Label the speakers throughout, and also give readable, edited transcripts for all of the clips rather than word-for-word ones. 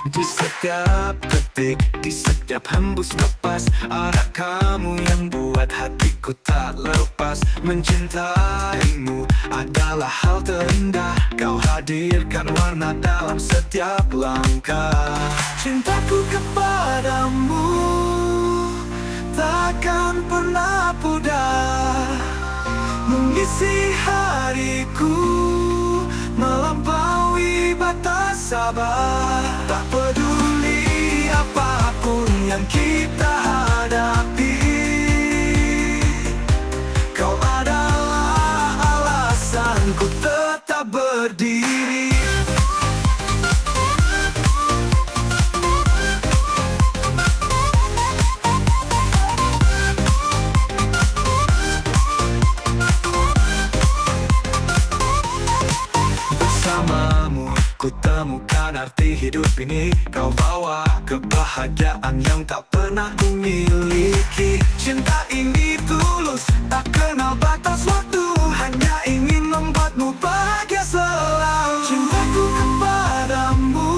Speaker 1: Di setiap detik, di setiap hembus nafas, ada kamu yang buat hatiku tak lepas. Mencintaimu adalah hal terindah, kau hadirkan warna dalam setiap langkah. Cintaku kepadamu takkan pernah pudar, mengisi hariku, melampaui batas sabar. Tak peduli apapun yang kita hadapi, kau adalah alasanku tetap berdiri. Bersamamu ku temukan arti hidup ini, kau bawa kebahagiaan yang tak pernah ku miliki. Cinta ini tulus, tak kenal batas waktu, hanya ingin membuatmu bahagia selalu. Cintaku kepadamu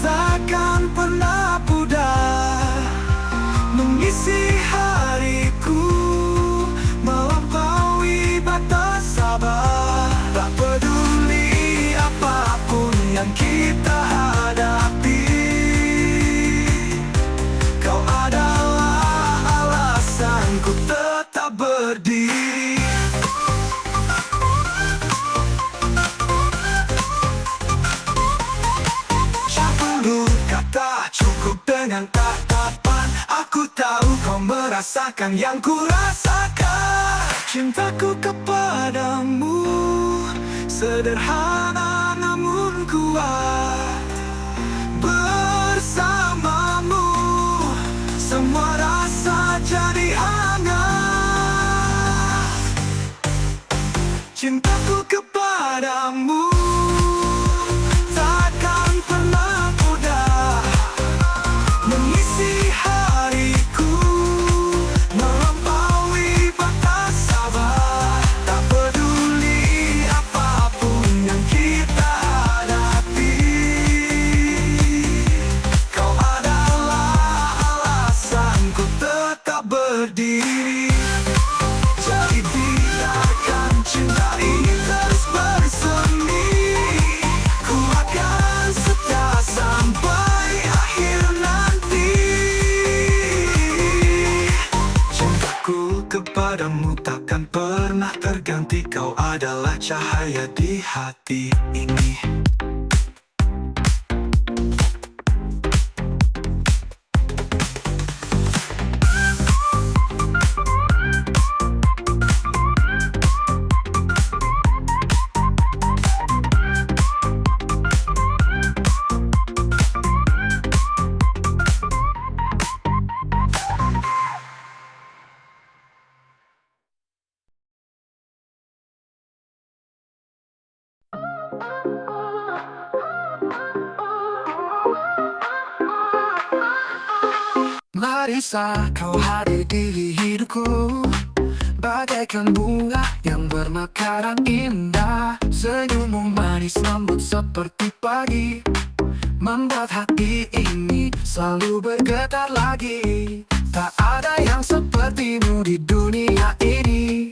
Speaker 1: takkan pernah pudar, mengisi hariku, melampaui batas sabar. Tak peduli apapun yang kita hadapi, kau adalah alasanku tetap berdiri. Tak perlu kata, cukup dengan tatapan. Aku tahu kau merasakan yang ku rasakan. Cintaku kepadamu sederhana namun kuat. Bersamamu semua rasa jadi hangat. Cintaku kepadamu takkan pernah pudar, mengisi hariku, melampaui batas sabar. Tak peduli apapun yang kita hadapi, kau adalah alasanku tetap berdiri. Jadi biarkan cinta ini terus bersemi, ku akan setia sampai akhir nanti. Cintaku kepadamu takkan pernah terganti, kau adalah cahaya di hati ini. Marisa, kau hadir di hidupku, bagaikan bunga yang bermekaran indah. Senyummu manis lembut seperti pagi, membuat hati ini selalu bergetar lagi. Tak ada yang sepertimu di dunia ini,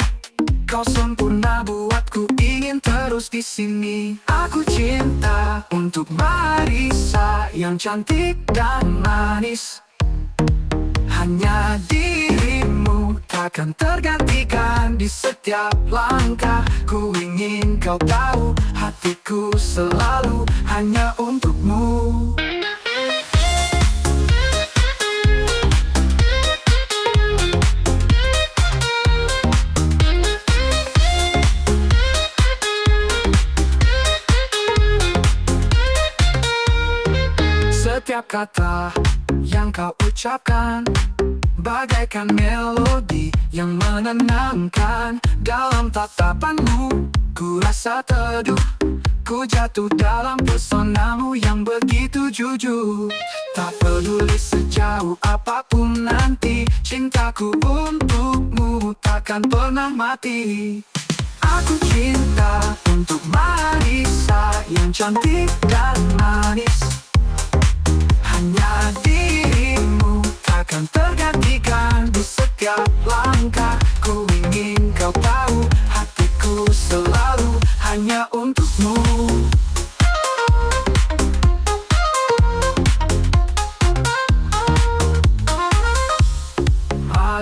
Speaker 1: kau sempurna buatku ingin terus di sini. Aku cinta untuk Marisa yang cantik dan manis. Hanya dirimu takkan tergantikan di setiap langkah. Ku ingin kau tahu, hatiku selalu hanya untukmu. Setiap kata yang kau ucapkan bagaikan melodi yang menenangkan. Dalam tatapanmu ku rasa teduh, ku jatuh dalam pesonamu yang begitu jujur. Tak peduli sejauh apapun nanti, cintaku untukmu takkan pernah mati. Aku cinta untuk Marissa yang cantik dan manis. Hanya dirimu takkan tergantikan di setiap langkah. Ku ingin kau tahu, hatiku selalu hanya untukmu.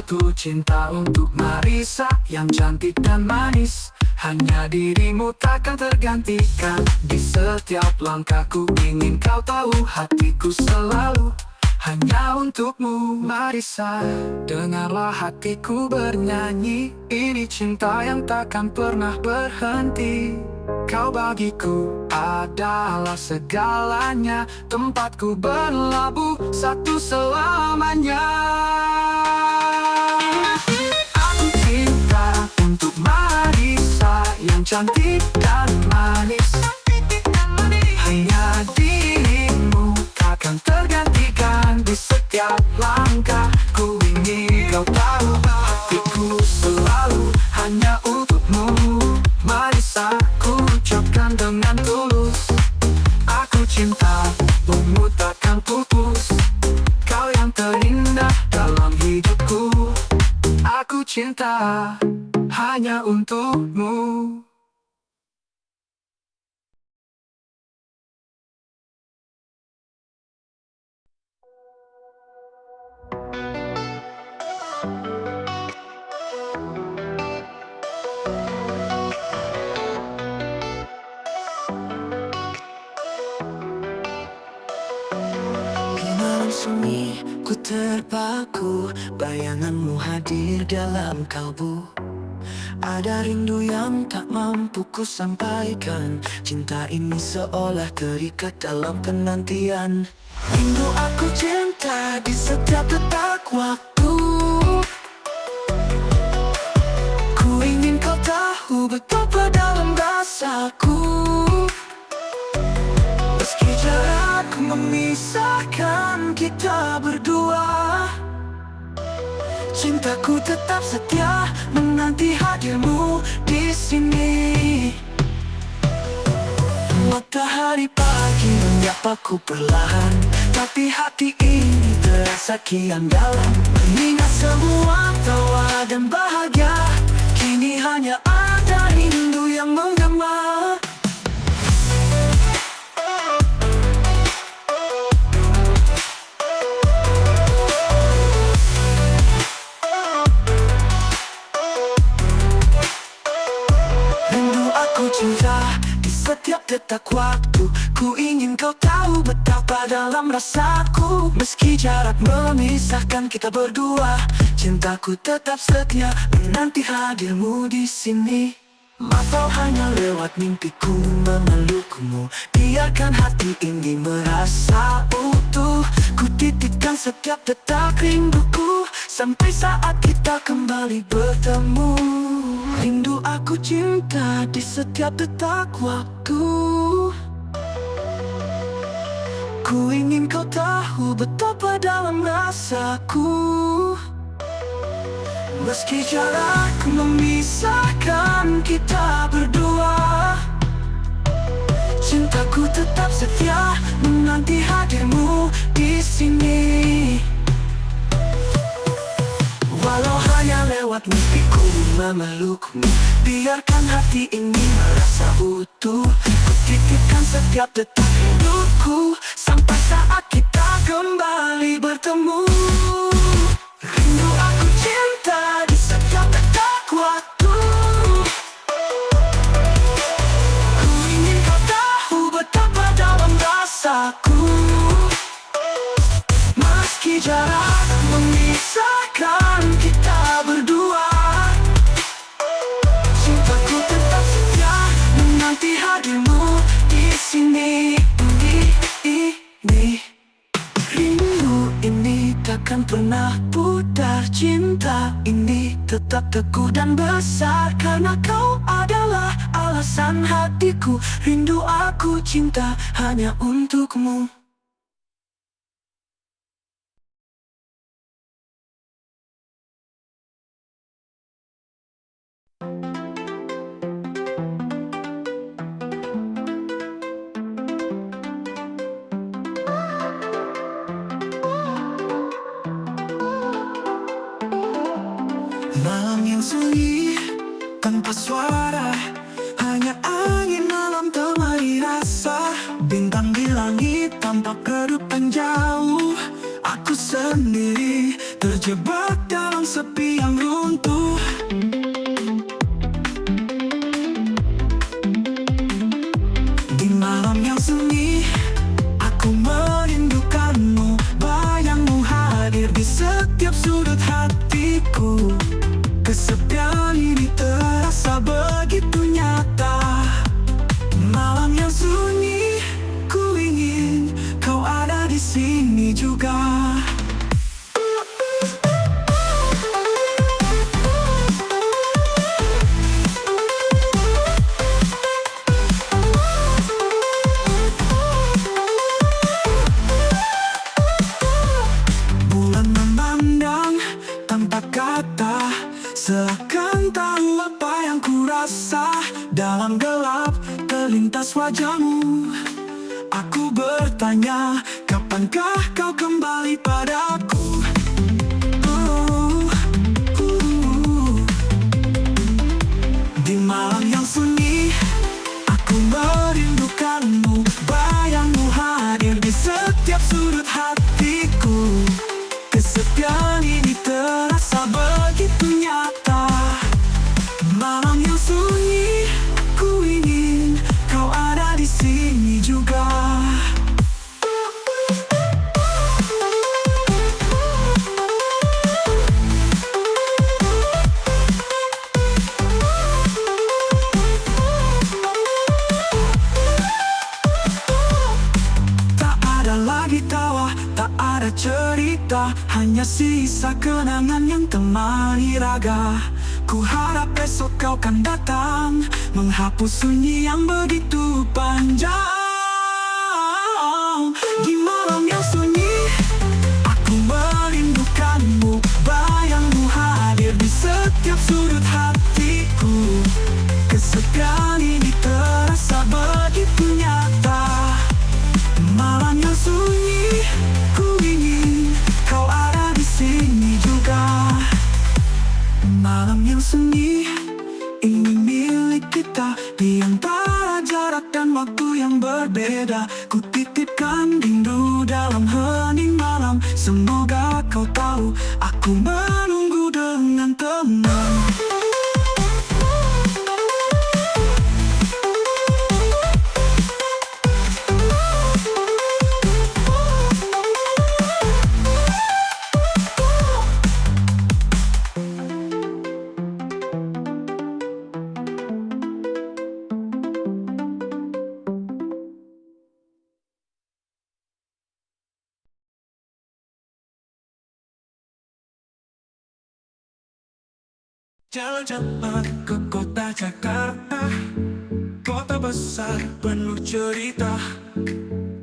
Speaker 1: Aku cinta untuk Marissa yang cantik dan manis. Hanya dirimu takkan tergantikan di setiap langkahku. Ingin kau tahu, hatiku selalu hanya untukmu. Marissa, dengarlah hatiku bernyanyi. Ini cinta yang takkan pernah berhenti. Kau bagiku adalah segalanya, tempatku berlabuh satu selamanya. Aku cinta untuk Marissa yang cantik dan manis. Hanya dirimu takkan tergantikan di setiap langkah. Ku ingin kau tahu, hatiku selalu hanya untukmu. Marissa, ku ucapkan dengan tulus, aku cinta, untukmu takkan pupus. Kau yang terindah dalam hidupku. Aku cinta hanya untukmu. Di malam sunyi ku terpaku, bayanganmu hadir dalam kalbu. Ada rindu yang tak mampu ku sampaikan. Cinta ini seolah terikat dalam penantian. Rindu aku cinta di setiap detak waktu. Ku ingin kau tahu betapa dalam rasaku. Meski jarak memisahkan kita berdua, cintaku tetap setia menanti hadirmu di sini. Matahari pagi menyapaku perlahan, tapi hati ini terasa kian dalam. Mengingat semua tawa dan bahagia, kini hanya ada rindu yang menggema. Cinta di setiap detak waktu. Ku ingin kau tahu betapa dalam rasaku. Meski jarak memisahkan kita berdua, cintaku tetap setia menanti hadirmu di sini. Walau hanya lewat mimpiku memelukmu, biarkan hati ini merasa utuh. Ku titipkan setiap detak rinduku sampai saat kita kembali bertemu. Rindu aku cinta di setiap detak waktu. Ku ingin kau tahu betapa dalam rasaku. Meski jarak memisahkan kita berdua, cintaku tetap setia menanti hadirmu di sini. Walau hanya lewat mimpiku memelukmu, biarkan hati ini merasa utuh. Ku titipkan setiap detak hidupku sampai saat kita kembali bertemu. Rindu aku cinta di setiap detak waktu. Ku ingin kau tahu betapa dalam rasaku. Meski jarak memisahkan kita berdua, cintaku tetap setia menanti hadirmu di sini. Rindu ini takkan pernah pudar. Cinta ini tetap teguh dan besar, karena kau adalah alasan hatiku. Rindu aku cinta hanya untukmu. yang sunyi tanpa suara, hanya angin malam temani rasa. Bintang di langit tanpa kedupan jauh. Aku sendiri terjebak dalam sepi yang runtuh. Di malam yang sunyi, aku merindukanmu. Bayangmu hadir di setiap sudut hatiku. Kesepian ini terasa begitu nyata. Malam yang sunyi, ku ingin kau ada di sini juga. Bulan memandang tanpa kata, seakan tahu apa yang ku rasa. Dalam gelap terlintas wajahmu. Aku bertanya, kapankah kau kembali padaku? Di malam yang sunyi, aku merindukanmu. Bayangmu hadir di setiap sudut hatiku. Kesepian ini terasa begitu nyata. Malam yang sunyi, ku ingin kau ada di sini juga. Tak ada lagi tawa, tak ada cerita, hanya sisa kenangan yang temani raga. Ku harap besok kau kan datang, menghapus sunyi yang begitu panjang. Di malam yang sunyi, aku merindukanmu. Bayangmu hadir di setiap sudut hatiku. Kesepian ini terasa begitu nyata. Malam yang sunyi, ku ingin kau ada di sini juga. Malam yang sunyi, ini milik kita. Di antara jarak dan waktu yang berbeda, ku titipkan rindu dalam hening malam. Semoga kau tahu, aku menunggu dengan tenang. Jalan-jalan ke kota Jakarta, kota besar penuh cerita.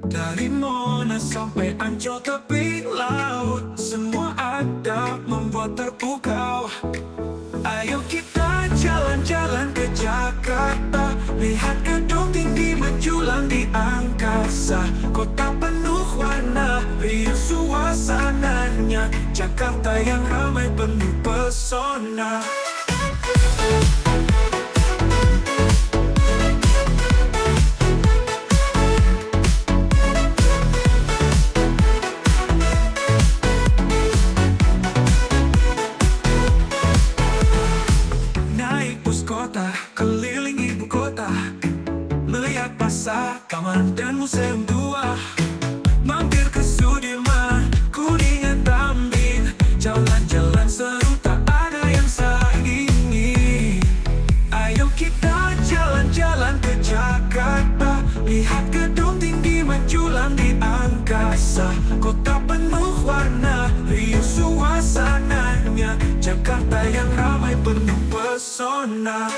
Speaker 1: Dari Monas sampai Ancol tepi laut, semua ada membuat terpukau. Ayo kita jalan-jalan ke Jakarta, lihat gedung tinggi menjulang di angkasa. Kota penuh warna, riuh suasananya. Jakarta yang ramai penuh pesona. Naik bus kota, keliling ibu kota, melihat pasar, taman dan museum tua. Mampir ke Sudirman, Kuningan, Tambin, jalan-jalan seru tak ada yang saingi. Ayo kita jalan-jalan ke Jakarta, lihat gedung tinggi menjulang di angkasa. Kota penuh warna, riuh suasananya. Jakarta yang ramai penuh pesona.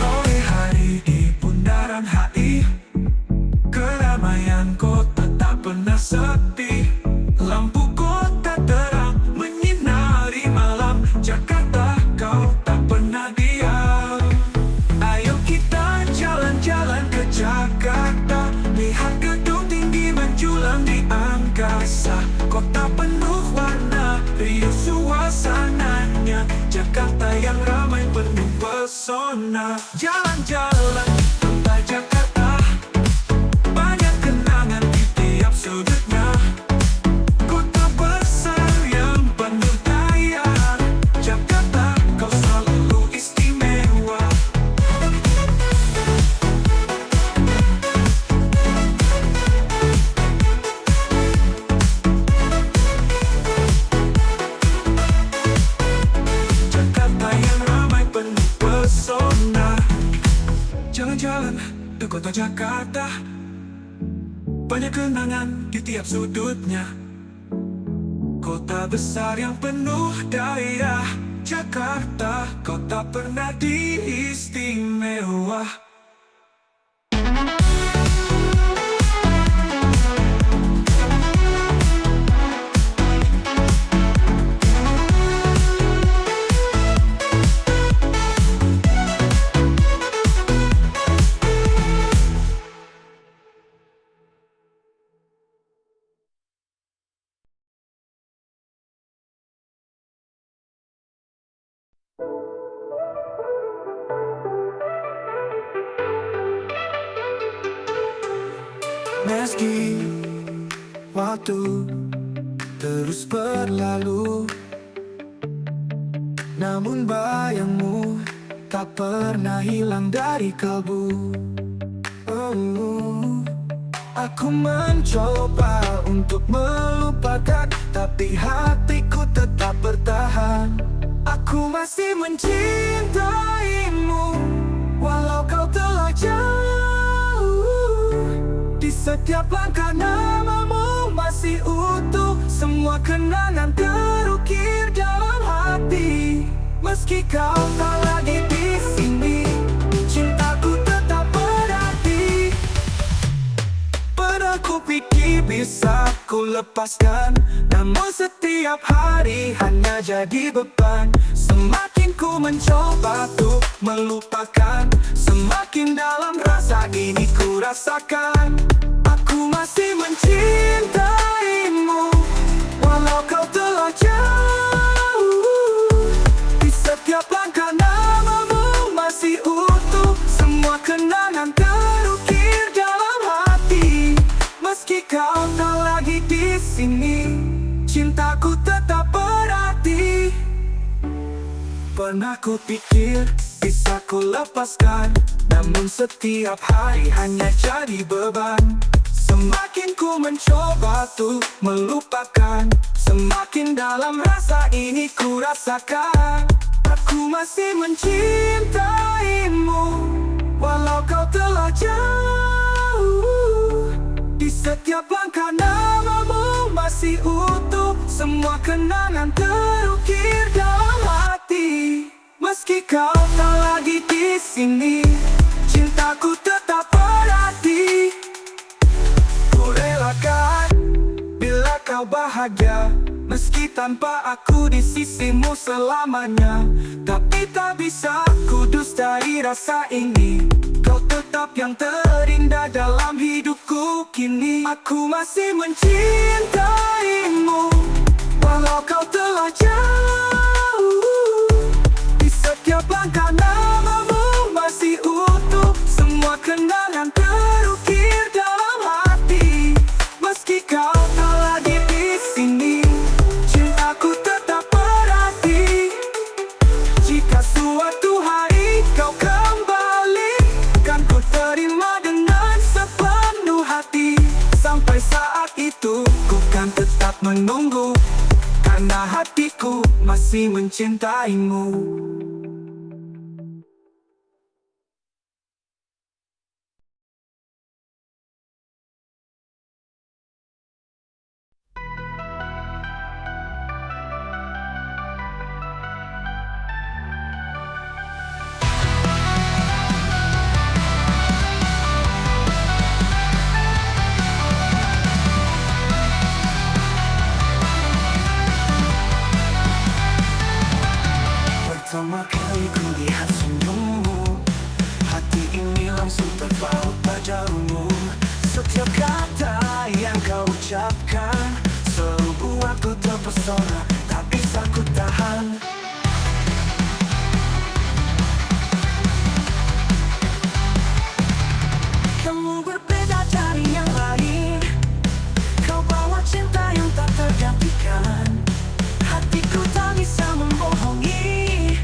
Speaker 1: Sore hari di bundaran HI, keramaian kota tak pernah sepi. Lampu kota terang menyinari malam. Jakarta kau tak pernah di terpesona. Jalan-jalan kota Jakarta, banyak kenangan di tiap sudutnya. Kota besar yang penuh daya, Jakarta kau selalu istimewa. Jakarta yang ramai penuh pesona. Jalan-jalan ke kota Jakarta, banyak kenangan di tiap sudutnya. Kota besar yang penuh daya, Jakarta kau tak pernah diistimewa. Meski waktu terus berlalu, namun bayangmu tak pernah hilang dari kalbu. Aku mencoba untuk melupakan, tapi hatiku tetap bertahan. Aku masih mencintaimu, walau kau telah jauh. Di setiap langkah namamu masih utuh, semua kenangan terukir dalam hati. Meski kau tak lagi di sini, cintaku tetap berarti. Pernah ku pikir bisa ku lepaskan, namun setiap hari hanya jadi beban. Semakin ku mencoba untuk melupakan, semakin dalam rasa ini ku rasakan. Aku masih mencintaimu, walau kau telah jauh. Di setiap langkah namamu masih utuh, semua kenangan terukir dalam hati. Meski kau tak lagi di sini, cintaku tetap berarti. Pernah ku pikir bisa ku lepaskan, namun setiap hari hanya jadi beban. Semakin ku mencoba tuh melupakan, semakin dalam rasa ini ku rasakan. Aku masih mencintaimu, walau kau telah jauh. Di setiap langkah namamu masih utuh, semua kenangan terukir dalam hati. Meski kau tak lagi di sini, cintaku tetap berarti. Ku relakan bila kau bahagia, meski tanpa aku di sisimu selamanya. Tapi tak bisa ku dustai rasa ini, kau tetap yang terindah dalam hidupku kini. Aku masih mencintaimu, walau kau telah jauh. Di setiap langkah namamu masih utuh, semua kenangan terukir dalam hati. Meski kau tak lagi di sini, cintaku tetap berarti. Jika suatu hari kau kembali, kan ku terima dengan sepenuh hati. Sampai saat itu ku kan tetap menunggu, karena hatiku masih mencintaimu. Pertama kali ku lihat senyummu, hati ini langsung terpaut pada jarummu. Setiap kata yang kau ucapkan selalu buatku terpesona, tak bisa ku tahan. Kamu berbeda dari yang lain. Kau bawa cinta yang tak tergantikan. Hatiku tak bisa membohongi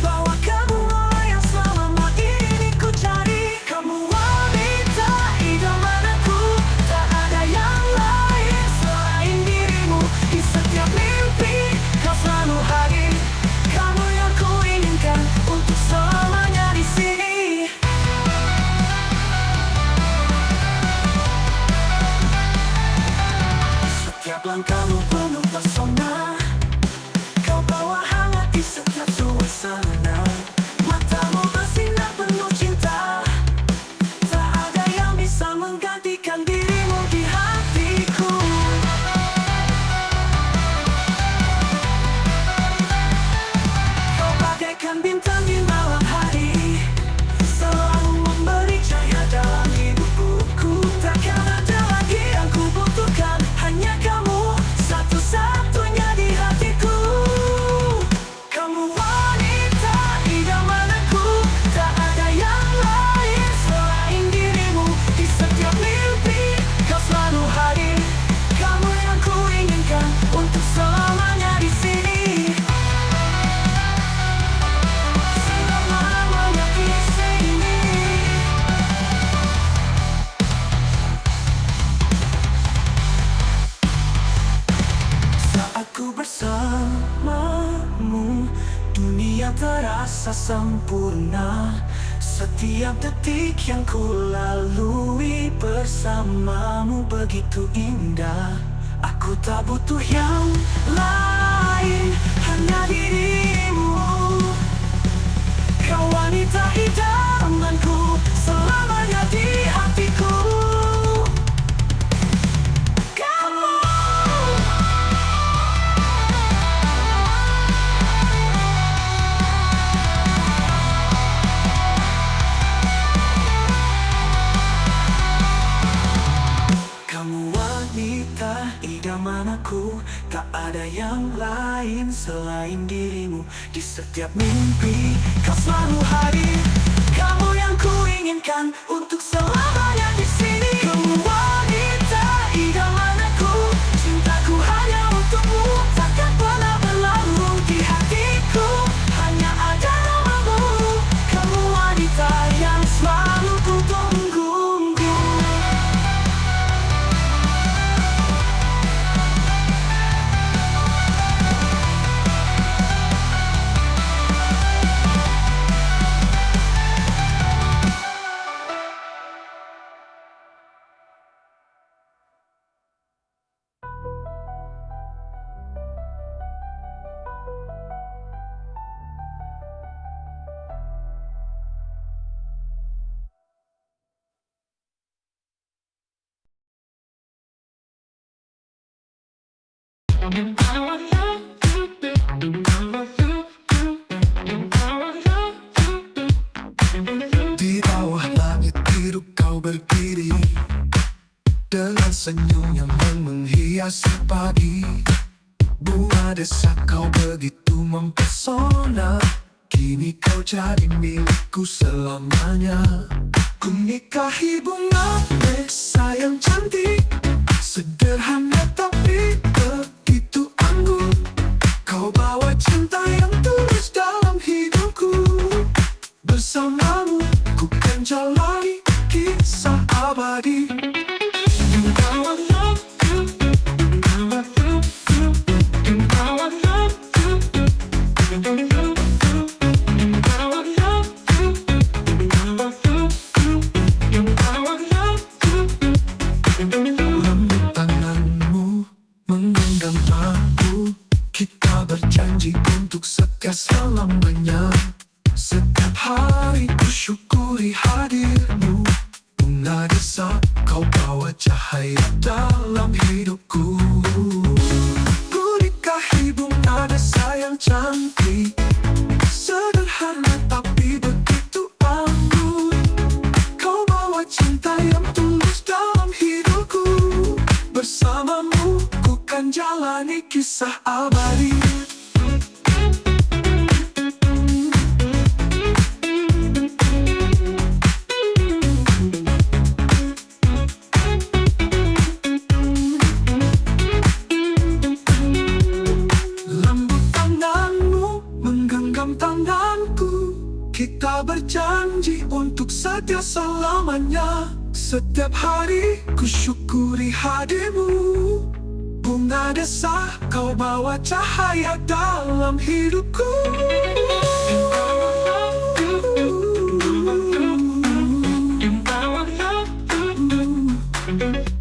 Speaker 1: bahwa kamu orang yang selama ini ku cari. Kamu wanita idamanku, tak ada yang lain selain dirimu. Di setiap mimpi kau selalu hadir. Kamu yang ku inginkan untuk selamanya di sini. Setiap langkahmu penuh pesona. Kau bawa hangat di setiap suasana. Matamu bersinar penuh cinta. Tak ada yang bisa menggantikan dirimu di hatiku. Kau bagaikan bintang di malam hari, selalu memberi cahaya dalam hidupku. Takkan ada lagi yang ku butuhkan, hanya kamu satu-satunya di hatiku. Kamu wanita idamanku, tak ada yang lain selain dirimu. Di setiap mimpi kau selalu hadir. Kamu yang ku inginkan untuk selamanya di sini. Selamanya di sini. Saat ku bersamamu, dunia terasa sempurna. Setiap detik yang ku lalui bersamamu begitu indah. Aku tak butuh yang lain, hanya dirimu. Kau wanita idamanku, selamanya di hatiku. Kamu Kamu wanita idamanku, tak ada yang lain selain dirimu. Di setiap mimpi kau selalu hadir. Kamu yang ku inginkan untuk selamanya di sini. Kamu wanita idamanku, cintaku hanya untukmu. Takkan pernah berlalu di hatiku, hanya ada namamu. Kamu wanita yang selalu ku tunggu. Di bawah langit biru kau berdiri, dengan senyum yang menghiasi pagi. Bunga desa kau begitu mempesona. Kini kau jadi milikku selamanya. Ku nikahi bunga desa yang cantik, sederhana tapi begitu anggun. Kau bawa cinta yang tulus dalam hidupku. Bersamamu ku kan jalani kisah abadi. Lembut tanganmu menggenggam aku. Kita berjanji untuk setia selamanya. Setiap hari ku syukuri hadirmu. Bunga desa kau bawa cahaya dalam hidupku. Ku nikahi bunga desa yang cantik, sederhana tapi begitu anggun. Kau bawa cinta yang tulus dalam hidupku. Bersamamu ku kan jalani kisah abadi. Kita berjanji untuk setia selamanya. Setiap hari ku syukuri hadirmu. Bunga desa, kau bawa cahaya dalam hidupku.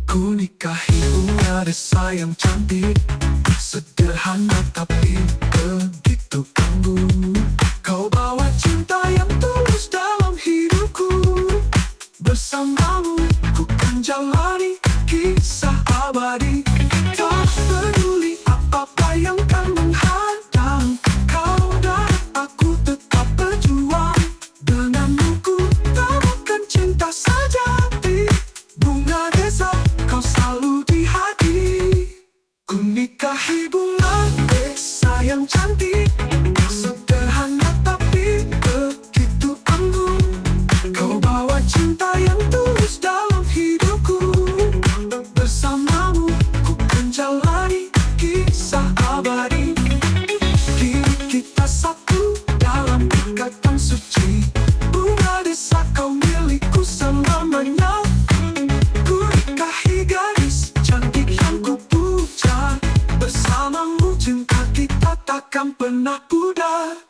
Speaker 1: Ku nikahi bunga desa yang cantik, sederhana tapi begitu anggun. Kau bawa cinta yang tulus dalam hidupku. Bersamamu ku kan jalani kisah abadi. Tak peduli apa yang kan menghadang, kau dan aku tetap berjuang. Denganmu ku tawarkan cinta sejati. Bunga desa, kau selalu di hati. Ku nikahi bunga desa yang cantik, sederhana tapi begitu anggun. Kau bawa cinta yang tulus dalam hidupku. Bersamamu ku kan jalani kisah abadi. Diri kita satu dalam ikatan suci. Bunga desa, kau milikku selamanya. Ku nikahi gadis cantik yang ku puja. Bersamamu cinta kita takkan pernah pudar.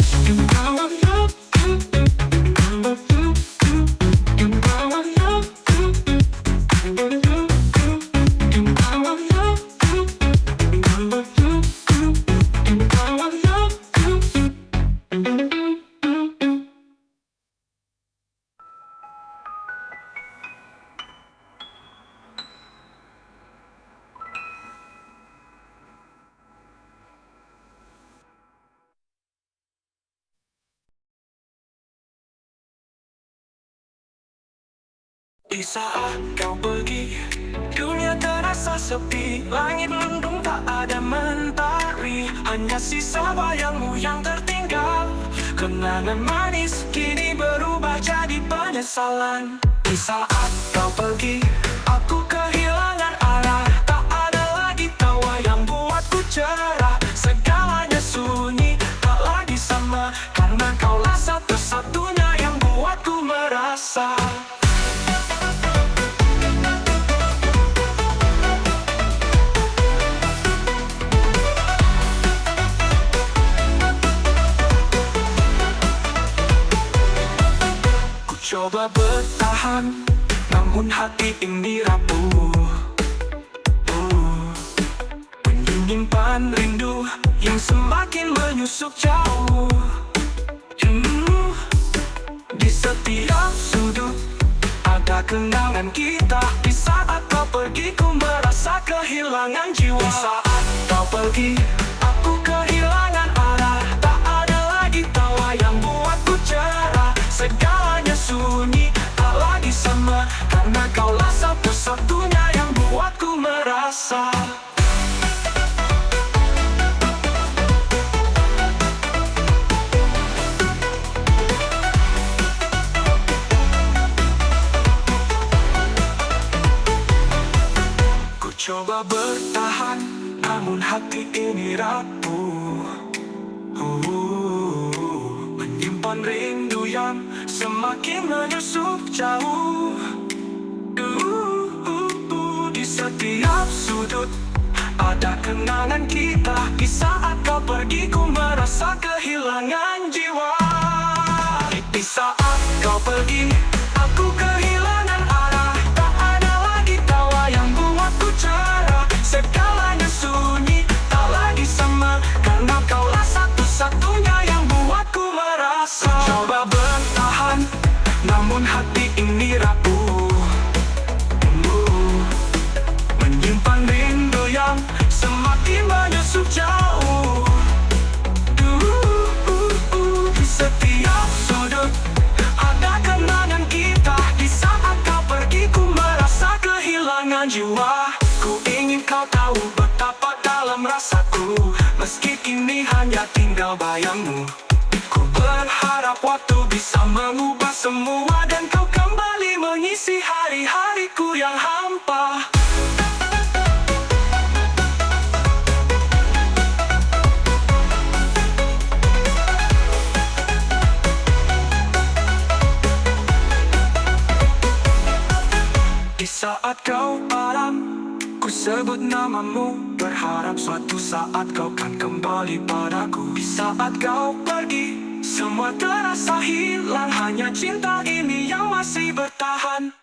Speaker 1: Di saat kau pergi, dunia terasa sepi. Langit mendung tak ada mentari, hanya sisa bayangmu yang tertinggal. Kenangan manis kini berubah jadi penyesalan. Di saat kau pergi, aku kehilangan arah. Tak ada lagi tawa yang buatku cerah. Segalanya sunyi, tak lagi sama. Karena kaulah satu-satunya yang buatku merasa. Coba bertahan, namun hati ini rapuh. Menyimpan rindu yang semakin menyusup jauh. Di setiap sudut ada kenangan kita. Di saat kau pergi, ku merasa kehilangan jiwa. Di saat kau pergi, aku kehilangan arah. Tak ada lagi tawa yang buatku cerah. Segalanya sunyi, tak lagi sama. Karena kaulah satu-satunya yang buatku merasa. Ku coba bertahan, namun hati ini rapuh. Menyimpan rindu yang semakin menyusup jauh. Di setiap sudut ada kenangan kita. Di saat kau pergi, ku merasa kehilangan jiwa. Di saat kau pergi, aku kehilangan arah. Tak ada lagi tawa yang buatku cerah. Segalanya sunyi, tak lagi sama. Karena kaulah satu-satunya yang buatku merasa. Coba bertahan, namun hati ini rapuh. Menyimpan rindu yang semakin menyusup jauh. Di setiap sudut ada kenangan kita. Di saat kau pergi, ku merasa kehilangan jiwa. Ku ingin kau tahu betapa dalam rasaku. Meski kini hanya tinggal bayangmu. Ku berharap waktu bisa mengubah semua. Dan kau kembali mengisi hari-hariku yang hampa. sebut namamu, berharap suatu saat kau kan kembali padaku. Di saat kau pergi, semua terasa hilang, hanya cinta ini yang masih bertahan.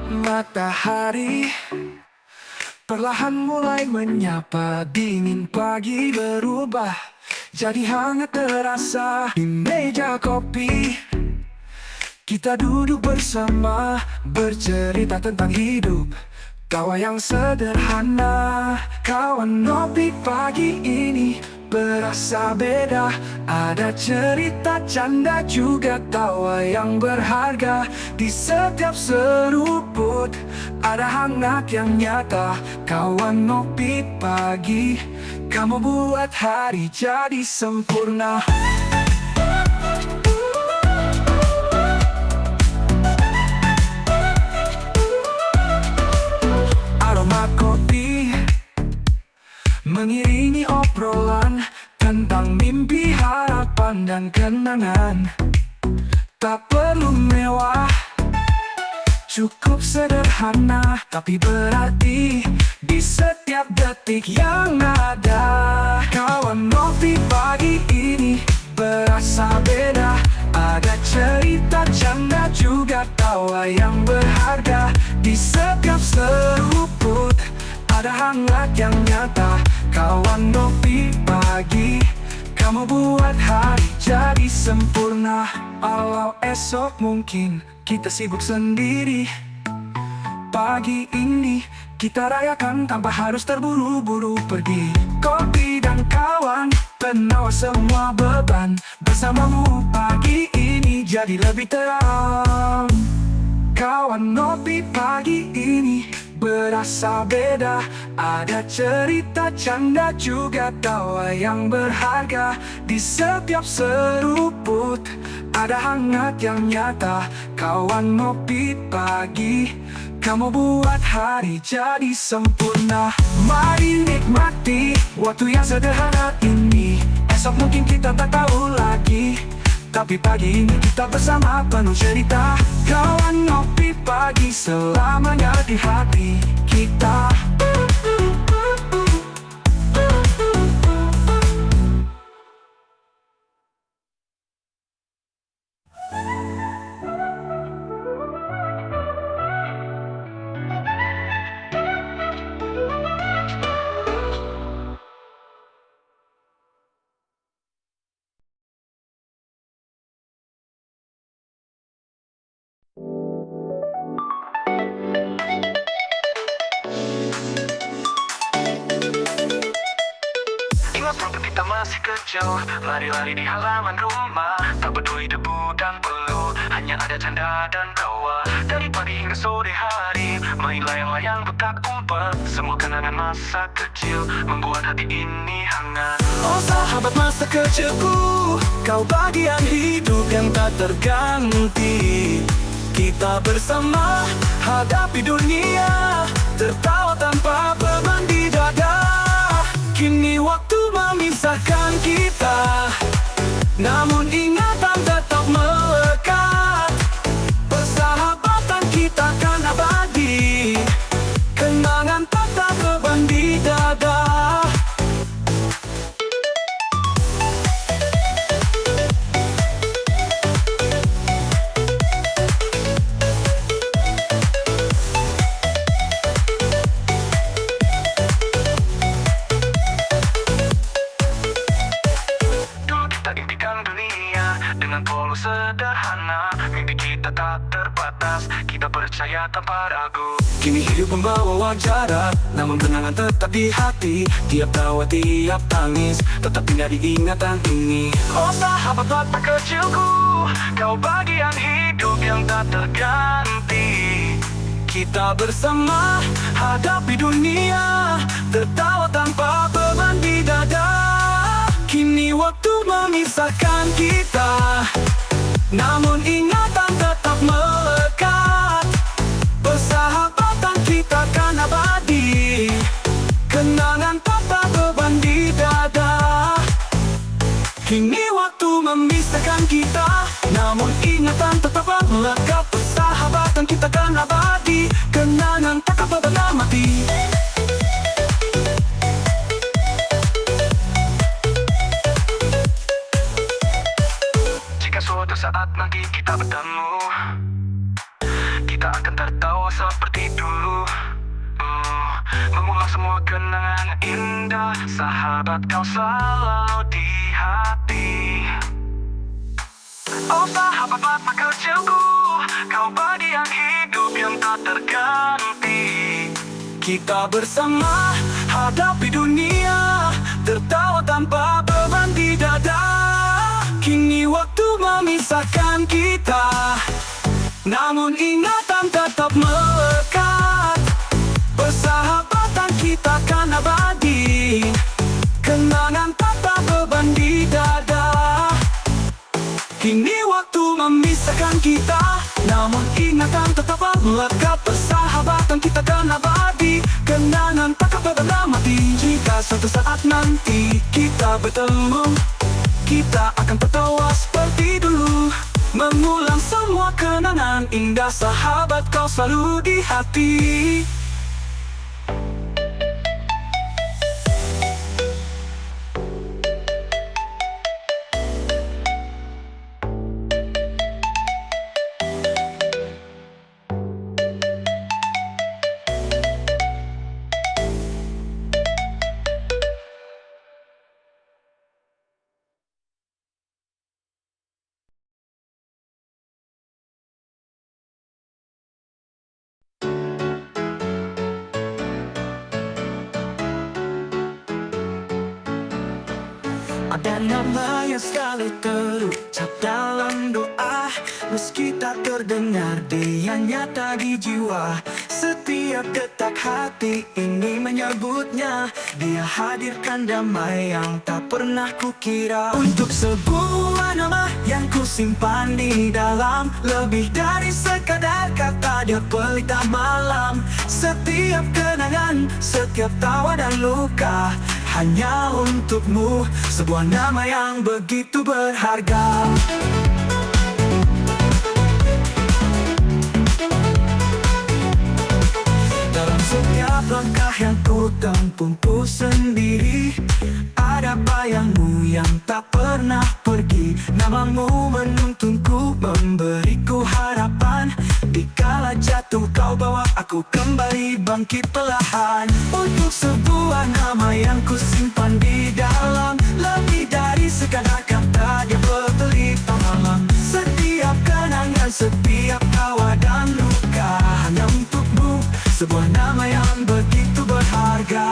Speaker 1: Matahari perlahan mulai menyapa, dingin pagi berubah jadi hangat terasa. Di meja kopi kita duduk bersama, bercerita tentang hidup, tawa yang sederhana. Kawan, ngopi pagi ini berasa beda, ada cerita canda juga tawa yang berharga. Di setiap seruput ada hangat yang nyata. Kawan, ngopi pagi, kamu buat hari jadi sempurna. Aroma kopi mengiringi obrolan tentang mimpi, harapan, dan kenangan. Tak perlu mewah, cukup sederhana, tapi berarti di setiap detik yang ada. Kawan, ngopi pagi ini berasa beda, ada cerita canda juga tawa yang berharga. Di setiap seruput ada hangat yang nyata. Kawan, ngopi pagi, kamu buat hari jadi sempurna. Walau esok mungkin kita sibuk sendiri, pagi ini kita rayakan tanpa harus terburu-buru pergi. Kopi dan kawan penawa semua beban, bersamamu pagi ini jadi lebih terang. Kawan, ngopi pagi ini berasa beda, ada cerita canda juga tawa yang berharga. Di setiap seruput ada hangat yang nyata. Kawan, ngopi pagi, kamu buat hari jadi sempurna. Mari nikmati waktu yang sederhana ini, esok mungkin kita tak tahu lagi, tapi pagi ini kita bersama penuh cerita. Kawan, ngopi pagi selamanya di hati kita. Ingat waktu kita masih kecil, lari-lari di halaman rumah, tak peduli debu dan peluh, hanya ada canda dan tawa. Dari pagi hingga sore hari, main layang-layang petak umpet. Semua kenangan masa kecil membuat hati ini hangat. Oh sahabat masa kecilku, kau bagian hidup yang tak terganti. Kita bersama hadapi dunia, tertawa tanpa beban di dada. Kini waktu memisahkan kita, namun ingatan tetap melekat. Persahabatan kita kan abadi, kenangan tak beban di dada. Dengan polos sederhana, mimpi kita tak terbatas, kita percaya tanpa ragu. Kini hidup membawa jarak, namun kenangan tetap di hati. Tiap tawa, tiap tangis, tetap indah di ingatan ini. Oh sahabat masa kecilku, kau bagian hidup yang tak terganti. Kita bersama hadapi dunia, tertawa tanpa beban di dada. Kini waktu memisahkan kita, namun ingatan tetap melekat. Persahabatan kita kan abadi, kenangan tak kita. Namun ingatan tetap melekat, persahabatan kita kan abadi, kenangan tak pernah mati. Jika suatu saat nanti kita bertemu, kita akan tertawa seperti dulu, mengulang semua kenangan indah. Sahabat, kau selalu di hati. Oh sahabat mata kecilku, kau bagian hidup yang tak terganti. Kita bersama hadapi dunia, tertawa tanpa beban di dada. Kini waktu memisahkan kita, namun ingatan tetap melekat. Persahabatan kita kan abadi, kenangan tanpa beban di dada. Kini waktu memisahkan kita, namun ingatan tetap melekat. Persahabatan kita kan abadi, kenangan tak pernah mati. Jika suatu saat nanti kita bertemu, kita akan tertawa seperti dulu, mengulang semua kenangan indah. Sahabat, kau selalu di hati. Ada nama yang selalu terucap dalam doa, meski tak terdengar, dia nyata di jiwa. Setiap detak hati ini menyebutnya, dia hadirkan damai yang tak pernah kukira. Untuk sebuah nama yang kusimpan di dalam, lebih dari sekadar kata, dia pelita malam. Setiap kenangan, setiap tawa dan luka, hanya untukmu, sebuah nama yang begitu berharga. Dalam setiap langkah yang ku tempuh sendiri, ada bayangmu yang tak pernah pergi. Namamu menuntunku, memberiku harapan. Dikala jatuh kau bawa aku kembali bangkit perlahan. Untuk sebuah nama yang ku simpan di dalam, lebih dari sekadar kata, dia berpelita malam. Setiap kenangan, setiap tawa dan luka, hanya untukmu, sebuah nama yang begitu berharga.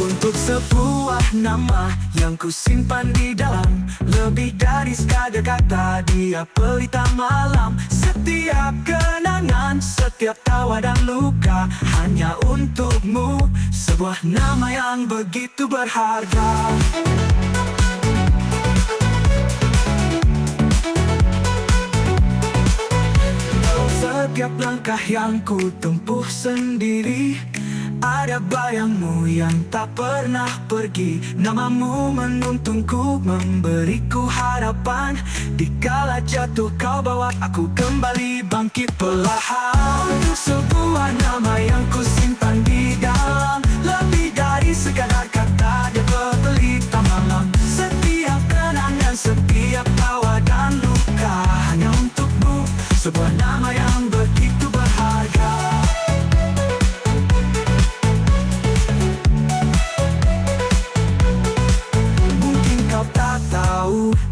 Speaker 1: Untuk sebuah nama yang ku simpan di dalam, lebih dari sekadar kata, dia pelita malam. Setiap kenangan, setiap tawa dan luka, hanya untukmu, sebuah nama yang begitu berharga. Setiap langkah yang ku tempuh sendiri, ada bayangmu yang tak pernah pergi. Namamu menuntunku, memberiku harapan. Dikala jatuh kau bawa aku kembali bangkit perlahan. Untuk sebuah nama yang ku simpan di dalam, lebih dari sekadar kata, dia berpelita malam. Setiap kenangan, setiap tawa dan luka, hanya untukmu, sebuah nama yang begitu berharga.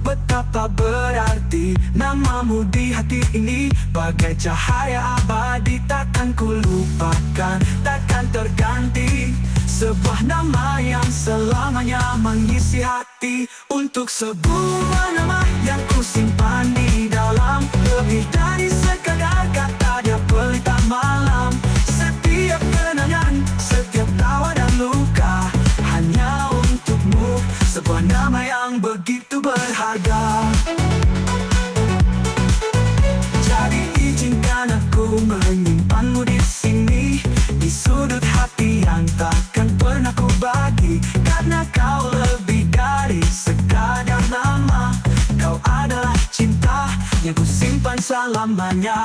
Speaker 1: Betapa berarti namamu di hati ini, bagai cahaya abadi, takkan ku lupakan, takkan terganti. Sebuah nama yang selamanya mengisi hati. Untuk sebuah nama yang ku simpan di dalam, lebih dari sekadar kata, dia pelita malam. Setiap kenangan, setiap tawa dan luka, hanya untukmu, sebuah nama yang begitu berharga. Jadi izinkan aku menyimpanmu di sini, di sudut hati yang takkan pernah ku bagi, karena kau lebih dari sekadar yang ku simpan selamanya.